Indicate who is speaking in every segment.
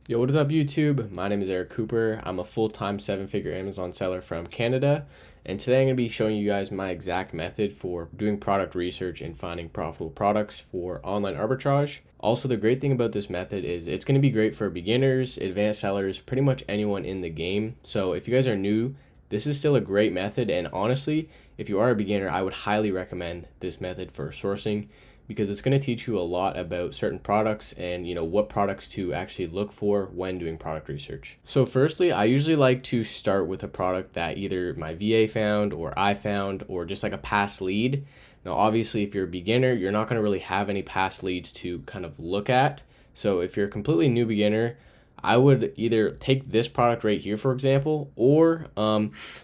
Speaker 1: Yo, what is up, YouTube? My name is Eric Cooper. I'm a full-time seven-figure Amazon seller from Canada, and today I'm going to be showing you guys my exact method for doing product research and finding profitable products for online arbitrage. Also, the great thing about this method is it's going to be great for beginners, advanced sellers, pretty much anyone in the game. So if you guys are new, this is still a great method, and honestly, if you are a beginner, I would highly recommend this method for sourcing, because it's going to teach you a lot about certain products and what products to actually look for when doing product research. So firstly, I usually like to start with a product that either my VA found or I found, or just like a past lead. Now obviously, if you're a beginner, you're not going to really have any past leads to kind of look at. So if you're a completely new beginner, I would either take this product right here, for example, or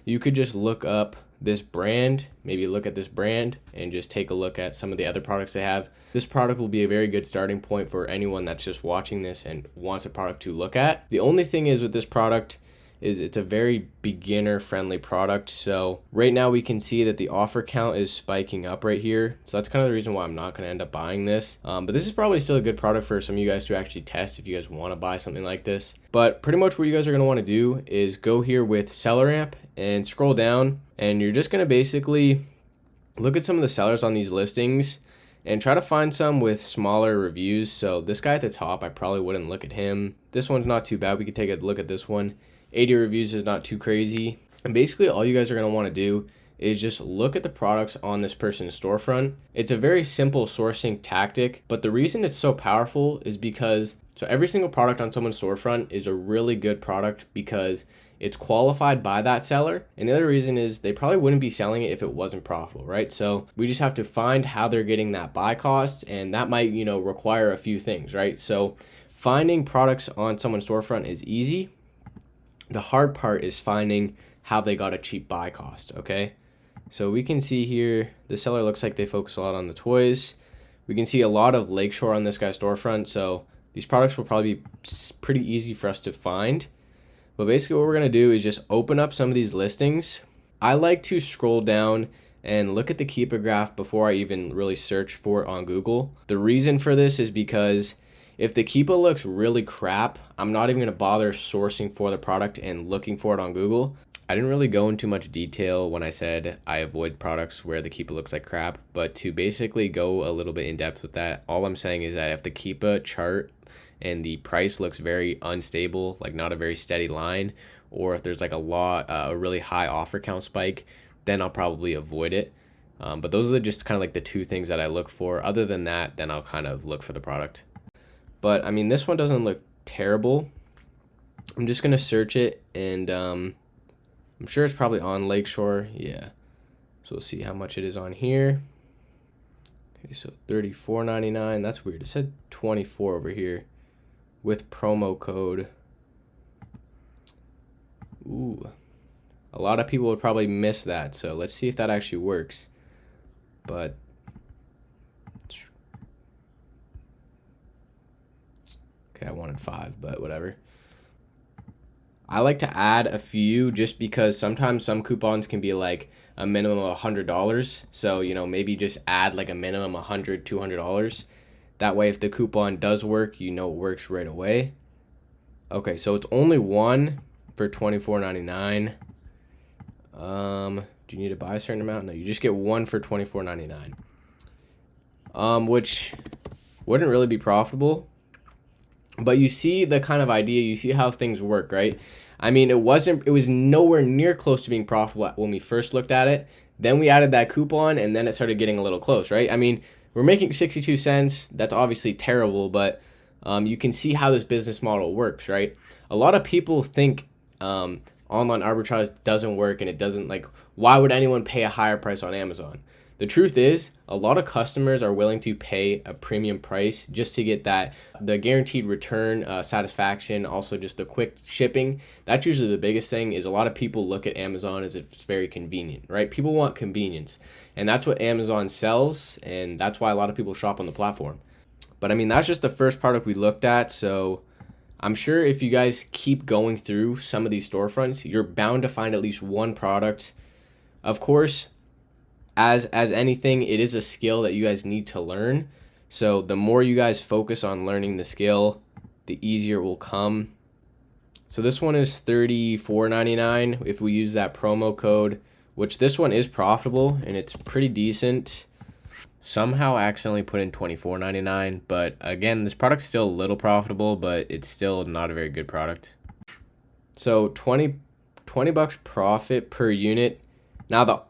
Speaker 1: you could just look up this brand, maybe look at this brand and just take a look at some of the other products they have. This product will be a very good starting point for anyone that's just watching this and wants a product to look at. The only thing is with this product is it's a very beginner friendly product. So right now we can see that the offer count is spiking up right here. So that's kind of the reason why I'm not going to end up buying this. But this is probably still a good product for some of you guys to actually test if you guys want to buy something like this. But pretty much what you guys are going to want to do is go here with Seller Amp and scroll down, and you're just going to basically look at some of the sellers on these listings and try to find some with smaller reviews. So this guy at the top, I probably wouldn't look at him. This one's not too bad. We could take a look at this one. 80 reviews is not too crazy. And basically all you guys are going to want to do is just look at the products on this person's storefront. It's a very simple sourcing tactic, but the reason it's so powerful is because every single product on someone's storefront is a really good product because it's qualified by that seller. And the other reason is they probably wouldn't be selling it if it wasn't profitable, right? So we just have to find how they're getting that buy cost, and that might, require a few things, right? So finding products on someone's storefront is easy. The hard part is finding how they got a cheap buy cost, okay? So we can see here, the seller looks like they focus a lot on the toys. We can see a lot of Lakeshore on this guy's storefront, so these products will probably be pretty easy for us to find. But basically what we're going to do is just open up some of these listings. I like to scroll down and look at the keeper graph before I even really search for it on Google. The reason for this is because if the keeper looks really crap, I'm not even going to bother sourcing for the product and looking for it on Google. I didn't really go into much detail when I said I avoid products where the keeper looks like crap, but to basically go a little bit in depth with that, all I'm saying is that if the keeper chart and the price looks very unstable, like not a very steady line, or if there's like a really high offer count spike, then I'll probably avoid it. But those are just kind of like the two things that I look for. Other than that, then I'll kind of look for the product. But I mean, this one doesn't look terrible. I'm just gonna search it, and I'm sure it's probably on Lakeshore. Yeah, so we'll see how much it is on here. Okay, so $34.99. That's weird. It said 24 over here with promo code. Ooh, a lot of people would probably miss that. So let's see if that actually works. But okay, I wanted 5, but whatever. I like to add a few just because sometimes some coupons can be like a minimum of $100. So, maybe just add like a minimum $100, $200. That way, if the coupon does work, it works right away. Okay, so it's only one for $24.99. Do you need to buy a certain amount? No, you just get one for $24.99. Which wouldn't really be profitable. But you see the kind of idea, you see how things work, right? I mean, it was nowhere near close to being profitable when we first looked at it. Then we added that coupon, and then it started getting a little close, right? I mean, we're making 62 cents. That's obviously terrible, but you can see how this business model works, right? A lot of people think online arbitrage doesn't work, and it doesn't, like, why would anyone pay a higher price on Amazon? The truth is, a lot of customers are willing to pay a premium price just to get the guaranteed return satisfaction, also just the quick shipping. That's usually the biggest thing. Is a lot of people look at Amazon as it's very convenient, right? People want convenience, and that's what Amazon sells, and that's why a lot of people shop on the platform. But I mean, that's just the first product we looked at, so I'm sure if you guys keep going through some of these storefronts, you're bound to find at least one product. Of course, as anything, it is a skill that you guys need to learn. So the more you guys focus on learning the skill, the easier it will come. So this one is $34.99 if we use that promo code, which this one is profitable and it's pretty decent. Somehow I accidentally put in $24.99, but again, this product's still a little profitable, but it's still not a very good product. So 20 bucks profit per unit. Now the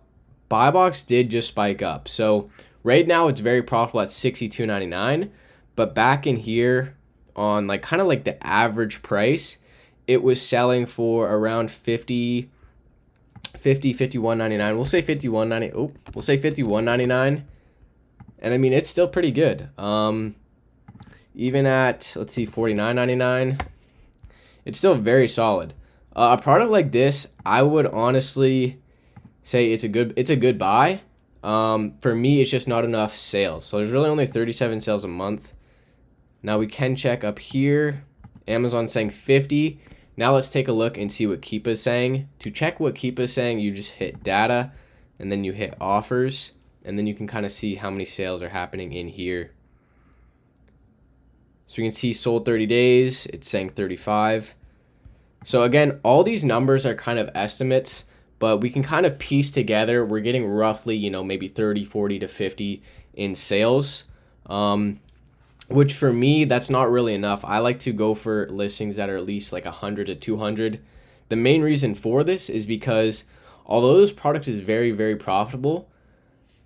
Speaker 1: buy box did just spike up. So right now it's very profitable at $62.99, but back in here on like kind of like the average price, it was selling for around $51.99. We'll say $51.99. Oh, we'll say $51.99. And I mean, it's still pretty good. Even at, let's see, $49.99, it's still very solid. A product like this, I would honestly say it's a good buy. For me, it's just not enough sales. So there's really only 37 sales a month. Now we can check up here. Amazon's saying 50. Now let's take a look and see what Keepa's saying. To check what Keepa's saying, you just hit data and then you hit offers, and then you can kind of see how many sales are happening in here. So you can see sold 30 days, it's saying 35. So again, all these numbers are kind of estimates, but we can kind of piece together. We're getting roughly, you know, maybe 30, 40 to 50 in sales, which for me, that's not really enough. I like to go for listings that are at least like 100 to 200. The main reason for this is because although this product is very, very profitable,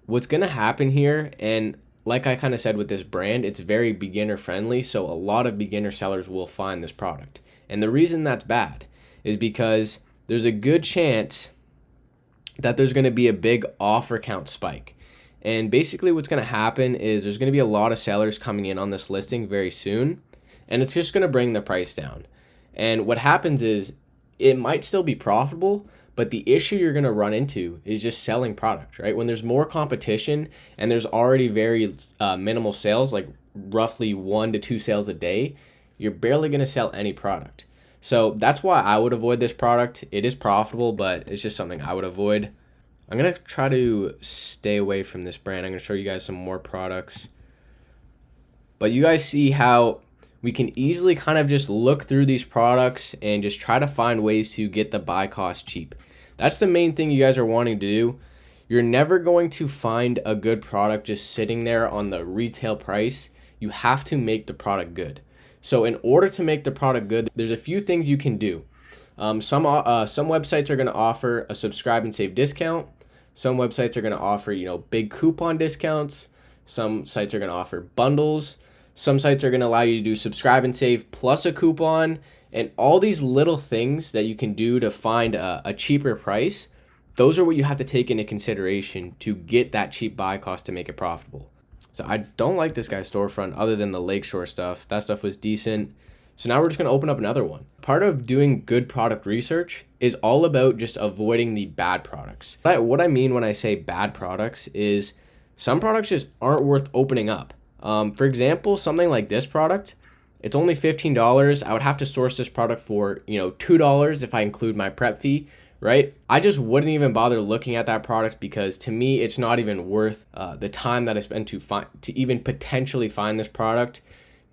Speaker 1: what's going to happen here, and like I kind of said with this brand, it's very beginner friendly. So a lot of beginner sellers will find this product. And the reason that's bad is because there's a good chance that there's going to be a big offer count spike. And basically what's going to happen is there's going to be a lot of sellers coming in on this listing very soon, and it's just going to bring the price down. And what happens is it might still be profitable, but the issue you're going to run into is just selling product, right? When there's more competition and there's already very minimal sales, like roughly 1 to 2 sales a day, you're barely going to sell any product. So that's why I would avoid this product. It is profitable, but it's just something I would avoid. I'm going to try to stay away from this brand. I'm going to show you guys some more products. But you guys see how we can easily kind of just look through these products and just try to find ways to get the buy cost cheap. That's the main thing you guys are wanting to do. You're never going to find a good product just sitting there on the retail price. You have to make the product good. So in order to make the product good, there's a few things you can do. Some websites are going to offer a subscribe and save discount. Some websites are going to offer, you know, big coupon discounts. Some sites are going to offer bundles. Some sites are going to allow you to do subscribe and save plus a coupon, and all these little things that you can do to find a cheaper price. Those are what you have to take into consideration to get that cheap buy cost to make it profitable. So I don't like this guy's storefront other than the Lakeshore stuff. That stuff was decent. So now we're just going to open up another one. Part of doing good product research is all about just avoiding the bad products. What I mean when I say bad products is some products just aren't worth opening up. For example, something like this product, it's only $15. I would have to source this product for, you know, $2 if I include my prep fee, right? I just wouldn't even bother looking at that product because to me, it's not even worth the time that I spent to even potentially find this product,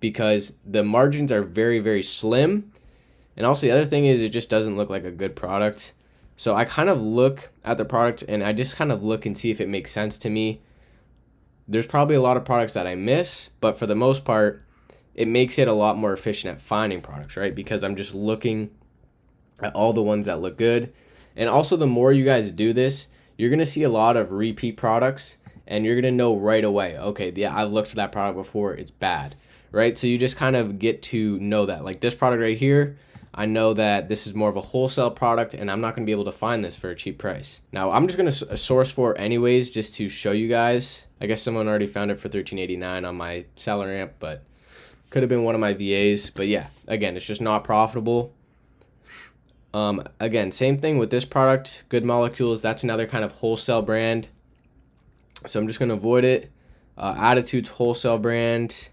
Speaker 1: because the margins are very, very slim. And also the other thing is it just doesn't look like a good product. So I kind of look at the product and I just kind of look and see if it makes sense to me. There's probably a lot of products that I miss, but for the most part, it makes it a lot more efficient at finding products, right? Because I'm just looking at all the ones that look good. And also the more you guys do this, you're going to see a lot of repeat products and you're going to know right away, okay, yeah, I've looked for that product before, it's bad, right? So you just kind of get to know that. Like this product right here, I know that this is more of a wholesale product and I'm not going to be able to find this for a cheap price. Now I'm just going to source for it anyways, just to show you guys. I guess someone already found it for $13.89 on my seller amp, but could have been one of my VAs. But yeah, again, it's just not profitable. Again, same thing with this product, Good Molecules. That's another kind of wholesale brand. So I'm just going to avoid it. Attitudes wholesale brand.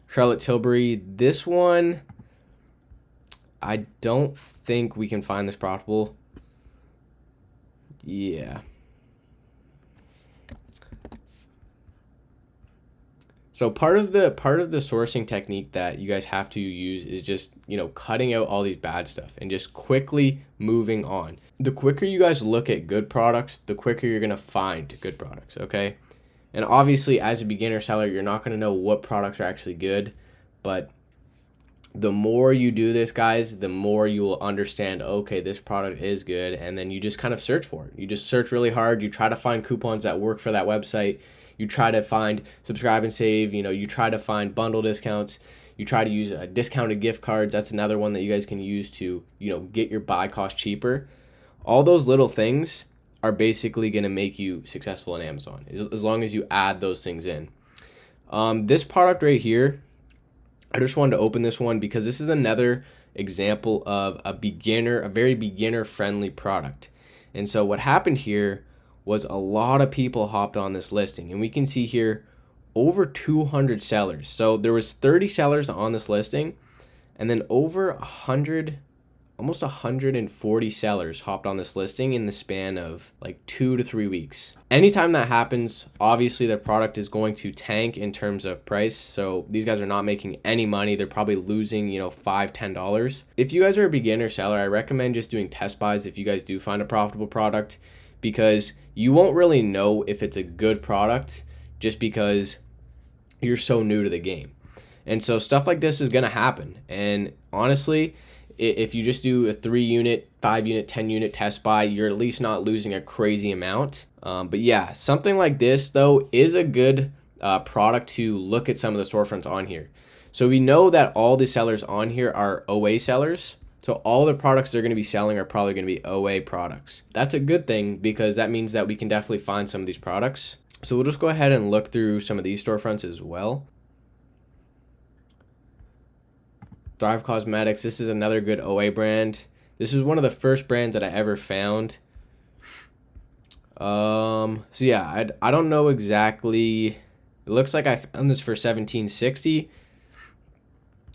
Speaker 1: Charlotte Tilbury. This one, I don't think we can find this profitable. Yeah. So part of the sourcing technique that you guys have to use is just, cutting out all these bad stuff and just quickly moving on. The quicker you guys look at good products, the quicker you're going to find good products, okay? And obviously as a beginner seller, you're not going to know what products are actually good, but the more you do this, guys, the more you will understand, okay, this product is good, and then you just kind of search for it. You just search really hard. You try to find coupons that work for that website. You try to find subscribe and save. You try to find bundle discounts. You try to use discounted gift cards. That's another one that you guys can use to, get your buy cost cheaper. All those little things are basically going to make you successful on Amazon, as long as you add those things in. This product right here, I just wanted to open this one because this is another example of a very beginner friendly product. And so what happened here was a lot of people hopped on this listing, and we can see here over 200 sellers. So there was 30 sellers on this listing, and then over almost 140 sellers hopped on this listing in the span of like 2 to 3 weeks. Anytime that happens, obviously the product is going to tank in terms of price. So these guys are not making any money. They're probably losing, $5, $10. If you guys are a beginner seller, I recommend just doing test buys if you guys do find a profitable product, because you won't really know if it's a good product just because you're so new to the game. And so stuff like this is going to happen. And honestly, if you just do a 3-unit, 5-unit, 10-unit test buy, you're at least not losing a crazy amount. But yeah, something like this, though, is a good product to look at some of the storefronts on here. So we know that all the sellers on here are OA sellers. So all the products they're going to be selling are probably going to be OA products. That's a good thing, because that means that we can definitely find some of these products. So we'll just go ahead and look through some of these storefronts as well. Thrive Cosmetics, this is another good OA brand. This is one of the first brands that I ever found. So yeah, I don't know exactly. It looks like I found this for $17.60.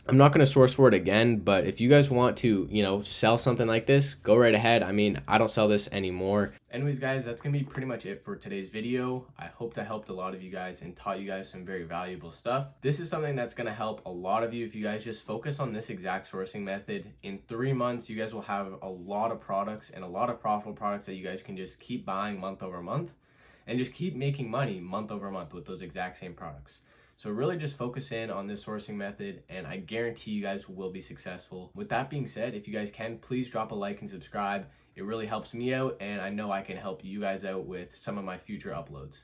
Speaker 1: I'm not going to source for it again, but if you guys want to, sell something like this, go right ahead. I mean, I don't sell this anymore. Anyways, guys, that's going to be pretty much it for today's video. I hope that helped a lot of you guys and taught you guys some very valuable stuff. This is something that's going to help a lot of you if you guys just focus on this exact sourcing method. In 3 months, you guys will have a lot of products and a lot of profitable products that you guys can just keep buying month over month and just keep making money month over month with those exact same products. So really just focus in on this sourcing method, and I guarantee you guys will be successful. With that being said, if you guys can, please drop a like and subscribe. It really helps me out, and I know I can help you guys out with some of my future uploads.